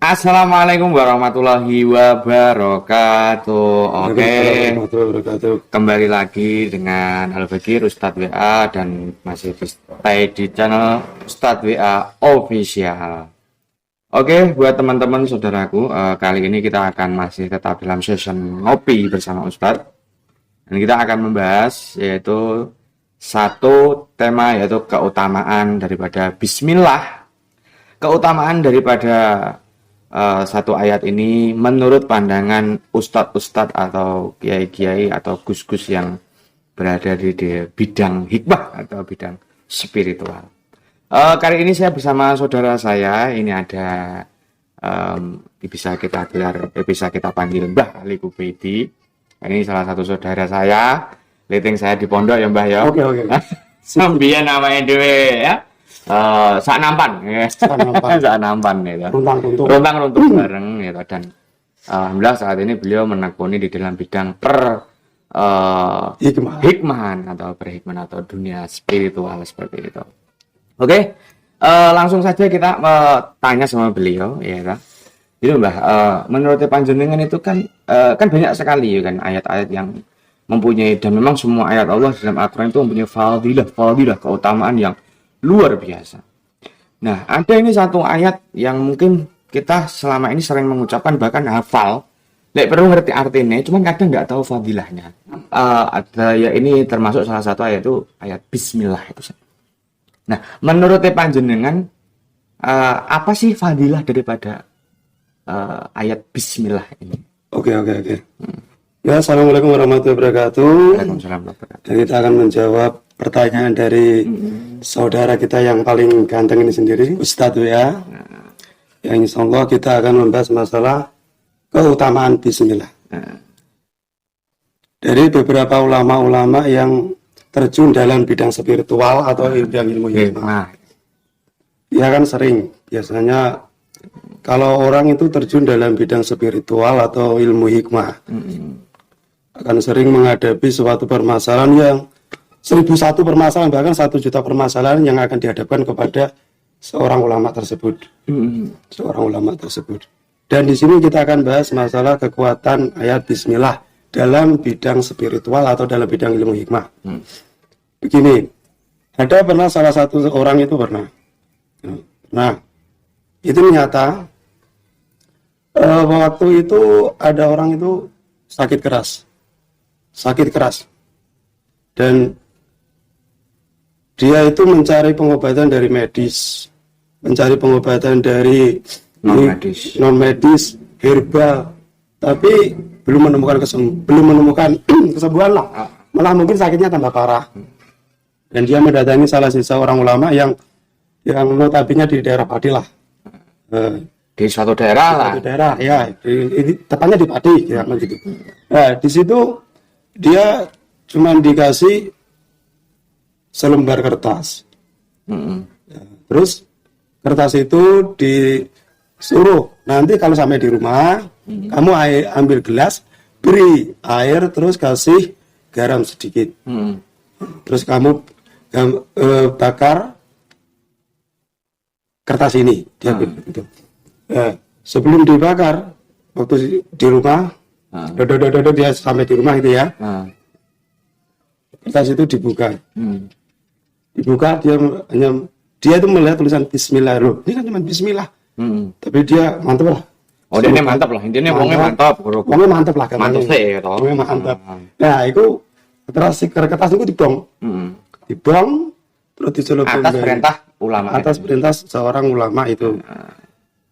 Assalamualaikum warahmatullahi wabarakatuh. Oke, Warahmatullahi wabarakatuh. kembali lagi dengan Al-Bagir Ustadz WA dan masih stay di channel Ustadz WA Official. Oke, buat teman-teman saudaraku, kali ini kita akan masih tetap dalam session ngopi bersama Ustadz. Dan kita akan membahas yaitu satu tema, yaitu keutamaan daripada Bismillah. Keutamaan daripada satu ayat ini menurut pandangan ustadz-ustadz atau kiai-kiai atau gus-gus yang berada di bidang hikmah atau bidang spiritual. Kali ini saya bersama saudara saya, ini ada bisa kita panggil Mbah Ali Kubaidi. Ini salah satu saudara saya, liting saya di pondok ya Mbah ya. Oke. Sambian namanya dewe ya. Sak nampan gitu. Runtang-runtung bareng gitu. Dan alhamdulillah saat ini beliau menekuni di dalam bidang hikmahan atau perhikmahan atau dunia spiritual seperti itu. Oke, langsung saja kita tanya sama beliau ya kan. Jadi Mbah, menurut panjenengan itu kan banyak sekali ya kan ayat-ayat yang mempunyai, dan memang semua ayat Allah dalam Al-Quran itu mempunyai fadilah keutamaan yang luar biasa. Nah, ada ini satu ayat yang mungkin kita selama ini sering mengucapkan, bahkan hafal, perlu ngerti artinya, cuman kadang nggak tahu fadilahnya. Ada ya, ini termasuk salah satu ayat itu ayat Bismillah itu. Nah, menurut panjenengan apa sih fadilah daripada ayat Bismillah ini? Oke. Ya, assalamualaikum warahmatullahi wabarakatuh. Waalaikumsalam warahmatullahi wabarakatuh. Dan kita akan menjawab pertanyaan dari saudara kita yang paling ganteng ini sendiri, Ustadz WA. Yang insya Allah kita akan membahas masalah keutamaan Bismillah. Dari beberapa ulama-ulama yang terjun dalam bidang spiritual atau bidang ilmu hikmah. Ya kan sering, biasanya kalau orang itu terjun dalam bidang spiritual atau ilmu hikmah, akan sering menghadapi suatu permasalahan yang 1001 permasalahan, bahkan 1 juta permasalahan yang akan dihadapkan kepada seorang ulama tersebut. Dan di sini kita akan bahas masalah kekuatan ayat Bismillah dalam bidang spiritual atau dalam bidang ilmu hikmah. Begini, ada pernah salah satu orang itu pernah. Nah, itu nyata. Waktu itu ada orang itu sakit keras, dan dia itu mencari pengobatan dari medis, mencari pengobatan dari non medis, herbal, tapi belum menemukan kesembuhan lah, malah mungkin sakitnya tambah parah. Dan dia mendatangi salah seorang ulama yang notabene di daerah Pati lah. Di suatu daerah ya, ini tepatnya di Pati ya, gitu. Nah, di situ dia cuma dikasih selembar kertas. Ya, terus kertas itu disuruh nanti kalau sampai di rumah kamu ambil gelas, beri air, terus kasih garam sedikit. Terus kamu bakar kertas ini, dia gitu. Sebelum dibakar, waktu di rumah, dia sampai di rumah itu ya, kertas itu dibuka, dia itu melihat tulisan Bismillah. Loh, ini kan cuma Bismillah, tapi dia mantap lah. Oh, dia mantap lah, intinya mantap lah, mantap. Nah, itu kertas itu dibong, terus dicelupkan atas perintah seorang ulama itu.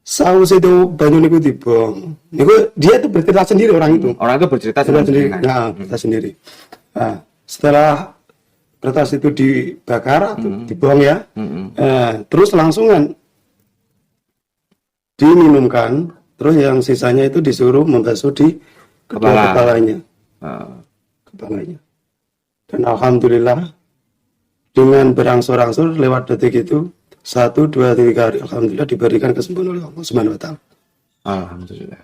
Saus itu banyu niku dibong. Dia itu bercerita sendiri, orang itu bercerita sendiri. Nah, bercerita sendiri. Nah, setelah kertas itu dibakar atau dibuang ya, terus langsungan diminumkan, terus yang sisanya itu disuruh membasuh di kepalanya. Dan alhamdulillah dengan berangsur-angsur lewat detik itu 1, 2, 3 hari, alhamdulillah diberikan kesembuhan oleh Allah Subhanahu wa Ta'ala. Alhamdulillah.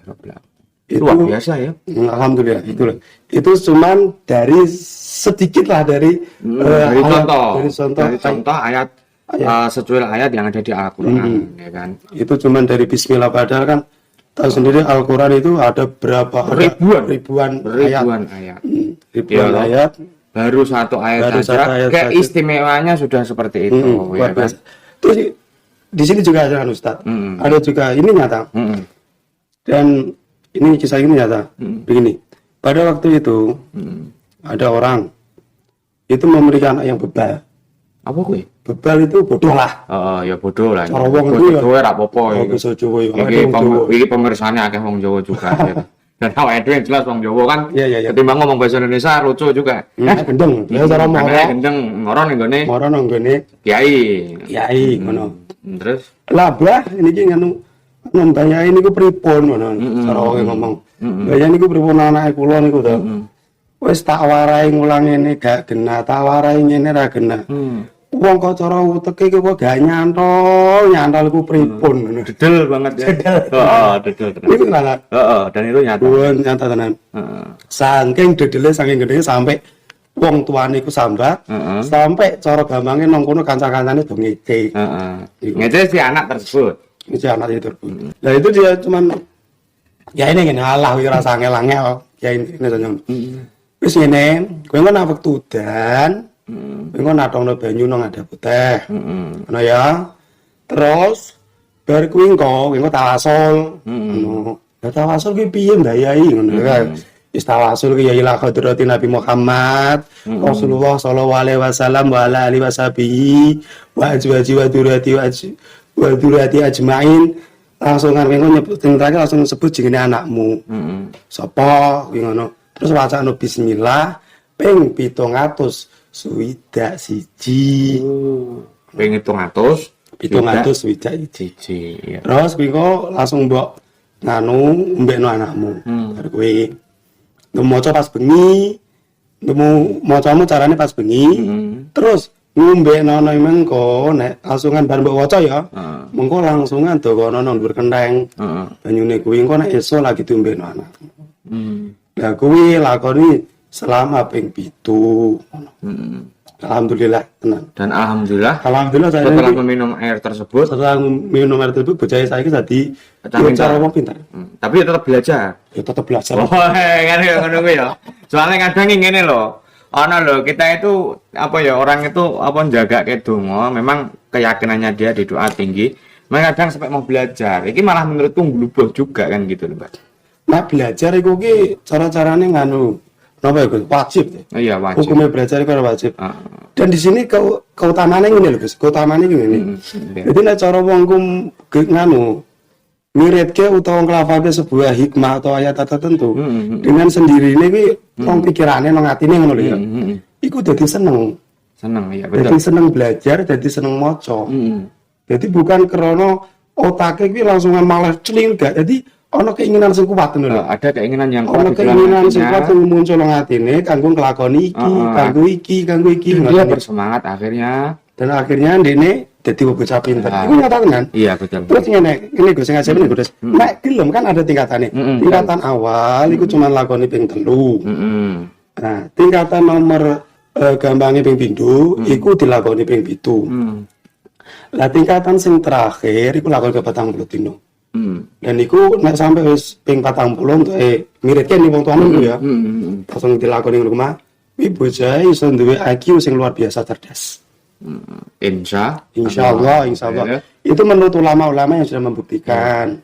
Itu luar biasa ya. Alhamdulillah, itu cuman dari sedikit lah dari contoh ayat secuil ayat yang ada di Al-Quran, ya kan. Itu cuman dari Bismillah, padahal kan tahu sendiri Al-Qur'an itu ada berapa ribuan ayat. Ribuan ayat. Baru satu ayat saja keistimewanya sudah seperti itu. Ya kan? Terus di sini juga ada Ustaz. Ada juga ini nyata. Dan ini kisah ini nyata. Begini. Pada waktu itu ada orang itu memberikan anak yang bebal. Apa kuwi? Bebal itu bodoh lah. Ya bodoh lah. Cara wong itu ya ora apa-apa iki. Iki pemirsane akeh wong Jawa juga. Dan awake dhewe jelas wong Jawa kan. Ketimbang ngomong bahasa Indonesia lucu juga. Gendeng. Ya cara moro. Gendeng, moro ning gone kiai ngono. Terus lah bah niki nganu non bayahe niku pripun ngono. Cara wong ngomong. Bayahe niku pripun anake kula niku to. Wis tak warai ngulang ngene gak genah, tak warai ngene ra genah. Wong kok cara uteke iki kok gak nyantol ku pripun ngono. Dedel banget ya. Dedel. Niku tenan. Dan itu nyata. Nyata tenan. Saking dedele saking gedhe sampai wong tuane iku sambat, sampai cara gampange nang kono kanca-kancane do ngece. Ngece si anak tersebut. Si anak itu. Lah itu dia cuman ya ini ngene Allah iki rasa angel-angel ya ini saja. Wis ngene, kowe ngono wektu udan, kowe ngono natongno banyu nang ada putih. Ngono ya. Terus bar kuwi engko tawasul. Ngono. Lah tawasul ki piye mbayahi ngono kan. Istawasul ki ya ila hadratin Nabi Muhammad Rasulullah sallallahu alaihi wasallam wa ala alihi washabihi wa azwaji wa dzurriyyati ajmain. Langsung kan nyebut terakhir langsung sebut jenenge anakmu. Sapa ki ngono. Terus wacana bismillah ping 700 swidak siji. Ping 700 swidak siji. Terus kuwi kok langsung mbok nganu mbekno anakmu. Bar kuwi maca pas bengi. Nemu macamu carane pas bengi. Terus ngombekno mengko nek langsungan bar mbok waca ya. Mengko langsungan dokono nang dhuwur kentheng. Banyune kuwi engko nek esuk lagi diombekno anakmu. Lah kuwi lakoni selama ping 7. Alhamdulillah tenan. Dan alhamdulillah saya setelah meminum air tersebut bocah saya iki dadi cara wong pinter. Tapi tetap belajar. Ya tetap belajar. Oh, kan ngono kuwi ya. Soalnya kadang ngene lho. Ana lho, kita itu apa ya, orang itu apa njaga ke donga, memang keyakinannya dia di doa tinggi. Mereka kadang sampai mau belajar. Iki malah menurutku nglubuh juga kan gitu lho, Mbak. Nah, belajar iku ki cara-carane nganu napa ya, Gus? Wajib. Iya, wajib. Hukumnya belajar itu wajib. Dan di sini keutamaannya ngene lho, Gus. Keutamaannya ngene. Jadi nek cara wong ku nganu miretke utawa nglafalke sebuah hikmah atau ayat tertentu dengan sendirine kuwi wong pikirane nang atine ngono lho ya. Iku dadi seneng. Iya betul. Dadi seneng belajar, dadi seneng maca. Jadi bukan krana otake kuwi langsungan malah celing gak. Jadi ana keinginan sing kuat ngono lho. Ada keinginan yang kuat. Ana keinginan sing kuat sing muncul nang atine kanggo nglakoni iki, kanggo iki. Dia bersemangat akhirnya. Dan akhirnya ndene dadi bocah pinter. Iku nyata tenan. Iya betul. Terus ngene Gus sing ngajeni Gus. Nek gelem kan ada tingkatane. Tingkatan awal iku cuma lakoni ping 3. Nah, tingkatan nomor gampange ping 7 iku dilakoni ping 7. Lah tingkatan sing terakhir iku lakoni ke 40 dino. Dan iku nek sampai wis ping 40 untuk miritke ning wong tuane iku ya. Langsung dilakoni rumah. Wi bocah iso duwe IQ sing luar biasa cerdas. Insyaallah. Itu menurut ulama-ulama yang sudah membuktikan.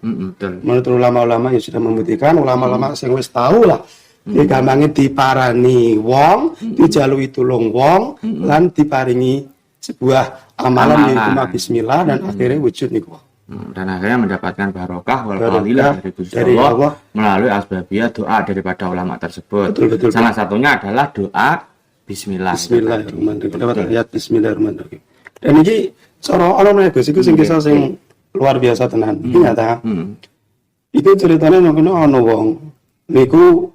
Menurut ulama-ulama yang sudah membuktikan, ulama-ulama sing wis tahu lah. Digampangi diparani wong, dijalui tulung wong, lan diparingi sebuah amalan yaitu bismillah dan akhirnya wujud niku. Dan akhirnya mendapatkan barokah walhamdulillah dari Allah melalui asbabiyah doa daripada ulama tersebut. Betul. Salah satunya adalah doa bismillah. Bismillahirrahmanirrahim. Dapat ayat bismillahirrahmanirrahim. Dan iki cara ana meneh Gus iku sing kisah sing luar biasa tenan. Iki nyata. Itu ceritanya nang kene ana wong niku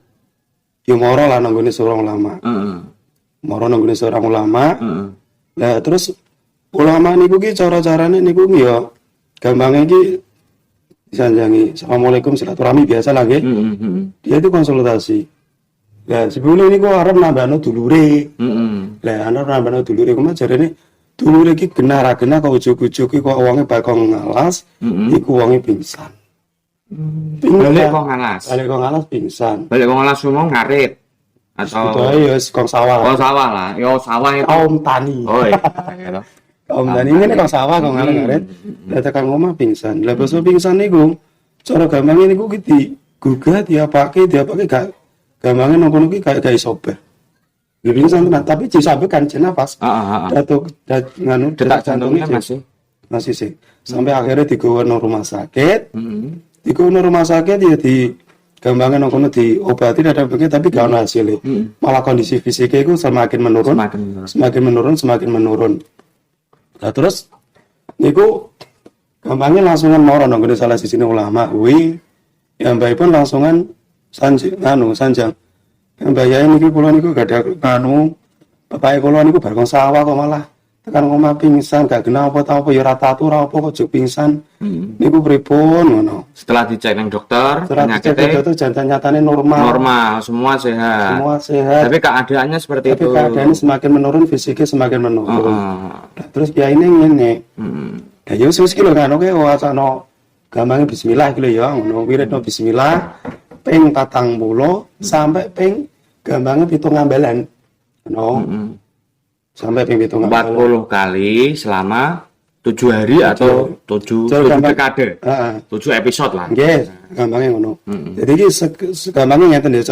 yo moro lah nang gone seorang ulama. Moro nang gone seorang ulama. Lah terus ulama niku ki cara-carane niku yo gampangnya ki disanjangi assalamualaikum silaturahmi biasa lah nggih. Dia itu konsultasi. Lah sebelum ini kok arep nambahno dulure. Lah arep nambahno dulure kok jarene dulure ki genah ra genah kok ujug-ujug ki kok wonge bakal ngalas iku wonge pingsan. Balik kok ngalas. Balik kok ngalas pingsan. Balik kok ngalas semua ngarit atau itu ya kong sawah. Oh sawah lah. Yo sawah itu. Kaum tani. Oh iya. Gitu. Kaum tani ini kong sawah kong ngarit. Lah tekan omah pingsan. Lah basa pingsan niku cara gampangnya niku ki digugah diapake gak gampangnya nongko ki gak iso ber. Ya pingsan tenan tapi sampai kan nafas. Datuk nganu detak jantungnya masih sih. Sampai akhirnya digawa nang rumah sakit. Digawa nang rumah sakit ya di gampangnya nang kono diobati ada begitu tapi gak ono hasilnya. Malah kondisi fisiknya itu semakin menurun. Nah terus niku gampangnya langsungan moro nang kene salah sisine ulama kuwi ya mbahipun langsungan sanjang. Mbah Yai niki kula niku gak ada bapake kula niku bar sawah kok malah tekan omah pingsan gak kena apa-apa ya ora tatu ora apa kok juk pingsan. Niku pripun ngono. Setelah dicek nang dokter, penyakitnya itu jantan nyatane normal, semua sehat. Tapi keadaannya seperti itu. Tapi keadaannya semakin menurun, fisiknya semakin menurun. Terus Kiai ini ngene. Ya yo wis ki lho kan oke wacana gampangnya bismillah ki lho ya ngono wiridno bismillah ping 40 sampai ping gampangnya 7 ngambelan. Sampai ping 7 40 kali selama 7 hari atau 7 dekade. 7 episode lah. Nggih, gampangnya ngono. Jadi iki gampangnya ngeten ya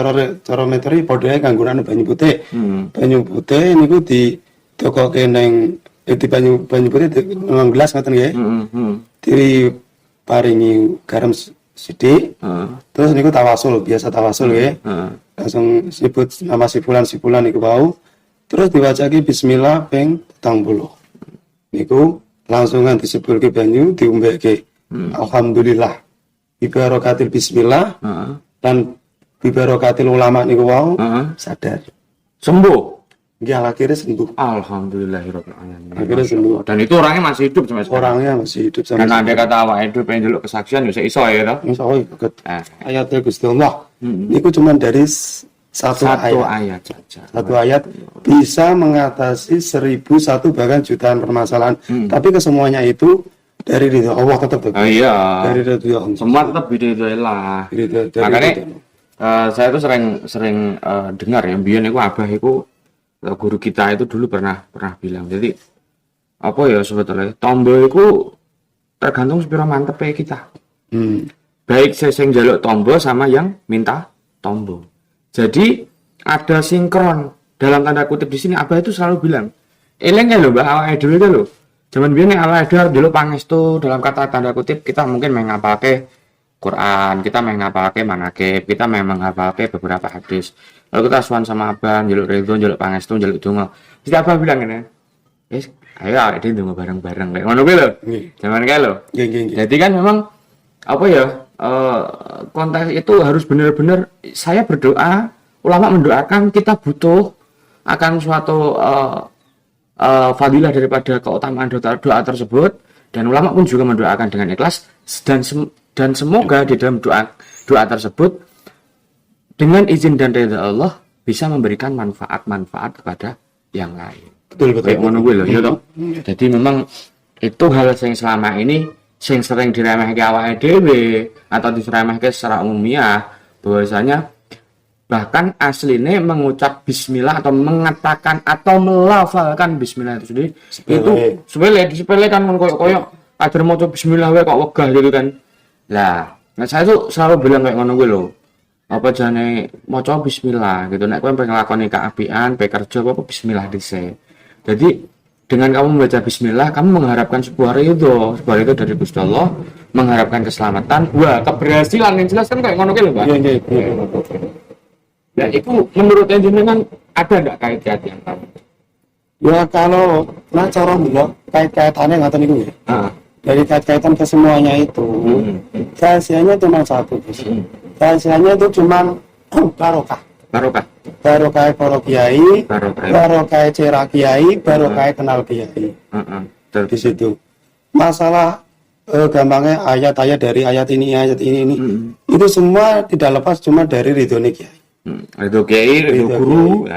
cara metode padha kanggo banyu putih. Banyu putih niku ditokoke ning di banyu putih nang gelas ngoten nggih. Diparingi garam sithik. Terus niku tawasul, biasa tawasul nggih. Langsung sebut nama sipulan niku wau. Terus diwacake bismillah ping 40. Niku langsungan disebulke banyu diombeke. Alhamdulillah. Bibarokatil bismillah dan bibarokatil ulama niku wau sadar. Sembuh. Nggih akhirnya sembuh. Alhamdulillahirabbil alamin. Akhirnya sembuh. Dan itu orangnya masih hidup sampai sekarang. Orangnya masih hidup sampai sekarang. Karena ada kata awake dhewe pengen ndelok kesaksian ya iso ya to. Iso ikut. Ayatnya Gusti Allah. Niku cuma dari satu ayat saja. Satu ayat bisa mengatasi 1001 bahkan jutaan permasalahan. Tapi kesemuanya itu dari ridho Allah tetap. Iya. Dari ridho Allah. Semua tetap ridho Allah. Makanya saya tuh sering dengar ya mbiyen niku abah iku guru kita itu dulu pernah bilang. Jadi apa ya sebetulnya tombol itu tergantung sepiro mantepe kita. Baik saya sing njaluk tombol sama yang minta tombol. Jadi ada sinkron dalam tanda kutip di sini. Abah itu selalu bilang, eling ya lho Mbak awake dhewe lho. Zaman biyen nek awake dhewe dulu pangestu dalam kata tanda kutip kita mungkin mengapalke Quran, kita mengapalke manakib, kita menghafalke beberapa hadis. Lalu kita suan sama Abah, njaluk ridho, njaluk pangestu, njaluk donga. Terus Abah bilang ngene, "Wis, ayo awake dhewe ndonga bareng-bareng." Kayak ngono kuwi lho. Zaman kae lho. Jadi kan memang apa ya? Konteks itu harus benar-benar saya berdoa, ulama mendoakan kita butuh akan suatu fadilah daripada keutamaan doa tersebut dan ulama pun juga mendoakan dengan ikhlas dan semoga di dalam doa tersebut dengan izin dan ridha Allah bisa memberikan manfaat kepada yang lain. Betul. Kayak ngono kuwi lho ya toh. Jadi memang itu hal yang selama ini sing sering diremehke awake dhewe atau diremehke secara umumnya bahwasanya bahkan aslinya mengucap bismillah atau mengatakan atau melafalkan bismillah itu sendiri itu disepelekan koyo ajar maca bismillah wae kok wegah gitu kan. Lah, saya tuh selalu bilang kayak ngono kuwi lho. Apa jane maca bismillah gitu nek kowe pengen nglakoni kaapian, pe kerja apa bismillah dhisik. Jadi dengan kamu membaca bismillah, kamu mengharapkan sebuah ridho dari Gusti Allah, mengharapkan keselamatan, keberhasilan yang jelas kan kayak ngono ki lho, Pak. Iya. Ya itu menurut jenengan ada enggak kait-kaitan? Ya kalau cara mbok kait-kaitannya ngoten niku ya. Dari kait-kaitan ke semuanya itu, rahasianya cuma satu. Rahasianya itu cuma barokah. Barokah para kiai, barokah cerak kiai, barokah kenal kiai. Di situ. Masalah gampangnya ayat-ayat dari ayat ini itu semua tidak lepas cuma dari ridhonya kiai. Ridho kiai, ridho guru.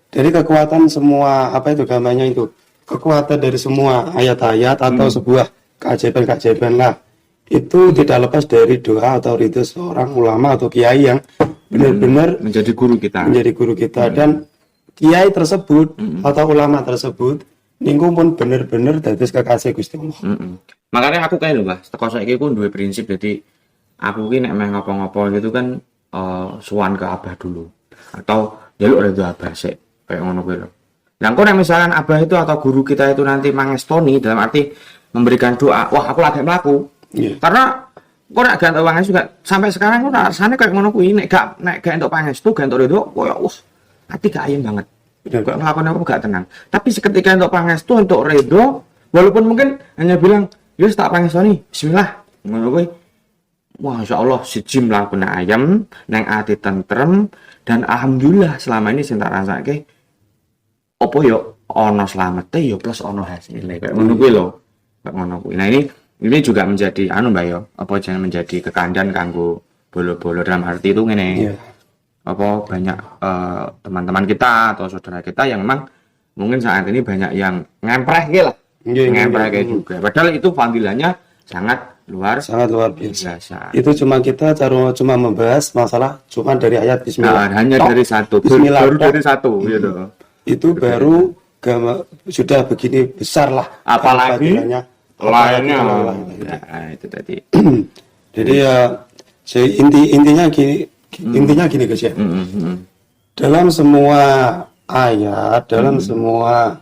Dari kekuatan semua gampangnya itu. Kekuatan dari semua ayat-ayat atau sebuah keajaiban lah itu tidak lepas dari doa atau ridho seorang ulama atau kiai yang benar-benar menjadi guru kita. Dan kiai tersebut atau ulama tersebut niku pun benar-benar dados kekasih Gusti Allah. Makanya aku kayak lho, Mbah, teko saiki ku duwe prinsip, jadi aku ki nek meh ngopo-ngopo gitu kan suwan ke Abah dulu atau jaluk ridho Abah sik kayak ngono kuwi lho. Nah, kok nek misalkan Abah itu atau guru kita itu nanti mangestoni dalam arti memberikan doa, wah aku lagi melaku. Karena kok nek gak entuk pangestu juga sampai sekarang kok rasane kayak ngono kuwi, nek gak entuk pangestu, gak entuk ridho, koyo wah ati gak ayem banget. Kok ngelakuin apa gak tenang. Tapi seketika entuk pangestu, entuk ridho, walaupun mungkin hanya bilang, "Wis tak pangestoni, bismillah." Ngono kuwi. Wah, insyaallah siji mlakune ayem, neng ati tentrem, dan alhamdulillah selama ini sing tak rasake apa yo ana slamete yo plus ana hasilnya kayak ngono kuwi lho. Kayak ngono kuwi. Nah, ini juga menjadi Mbak yo, apa jangan menjadi kekandan kanggo bolo-bolo dalam arti itu ngene. Apa banyak teman-teman kita atau saudara kita yang memang mungkin saat ini banyak yang ngempreh lah. Ngempreh juga. Padahal itu fadilahnya sangat luar biasa. Itu kita cuma membahas masalah cuma dari ayat bismillah. Hanya dari satu. Bismillah baru dari satu gitu. Itu baru sudah begini besar lah. Apalagi lainnya. Nah, itu tadi. Jadi ya intinya gini guys ya. Dalam semua ayat, dalam semua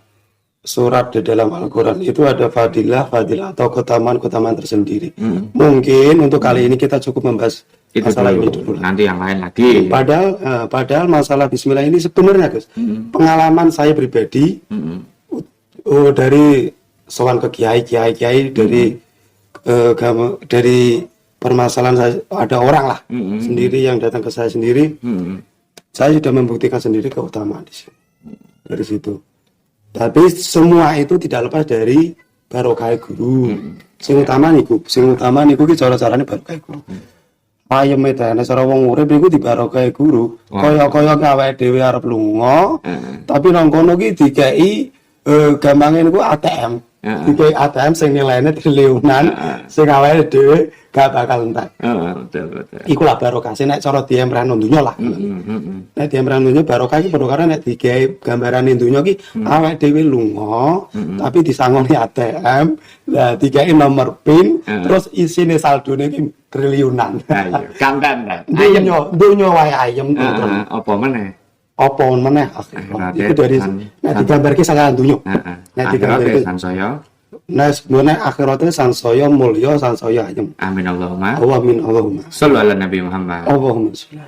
surat di dalam Al-Quran itu ada fadilah atau keutamaan tersendiri. Mungkin untuk kali ini kita cukup membahas itu masalah dulu. Ini dulu. Nanti yang lain lagi. Padahal masalah bismillah ini sebenarnya Gus, pengalaman saya pribadi dari sowan ke kiai dari permasalahan saya, ada orang lah sendiri yang datang ke saya sendiri. Saya sudah membuktikan sendiri keutamaan di sini. Dari situ. Tapi semua itu tidak lepas dari barokah guru. Sing utama niku ki cara-carane barokah guru. Ayem metane cara wong urip iku di barokah guru. Kaya-kaya awake dhewe arep lunga, tapi nang kono ki dikeki gampange niku ATM. Dikeki ATM sing nilainya triliunan, sing awake dhewe gak bakal entek. Betul. Iku lah barokah nek cara diemrano donya lah. Nek diemrano donya barokah iki perkara nek digawe gambarane donya ki awake dhewe lunga, tapi disangoni ATM, lah digawe nomor PIN, terus isine saldone ki triliunan. Ayo, kandan ta. Donya wae ayem tentrem. Apa meneh? Iku dari nek digambarke sangaran donya. Nek digambarke sansaya. Nah, sebenarnya akhiratnya sansaya mulya, sansaya ayem. Amin Allahumma. Amin Allahumma. Shallallahu alaihi Nabi Muhammad. Allahumma sholli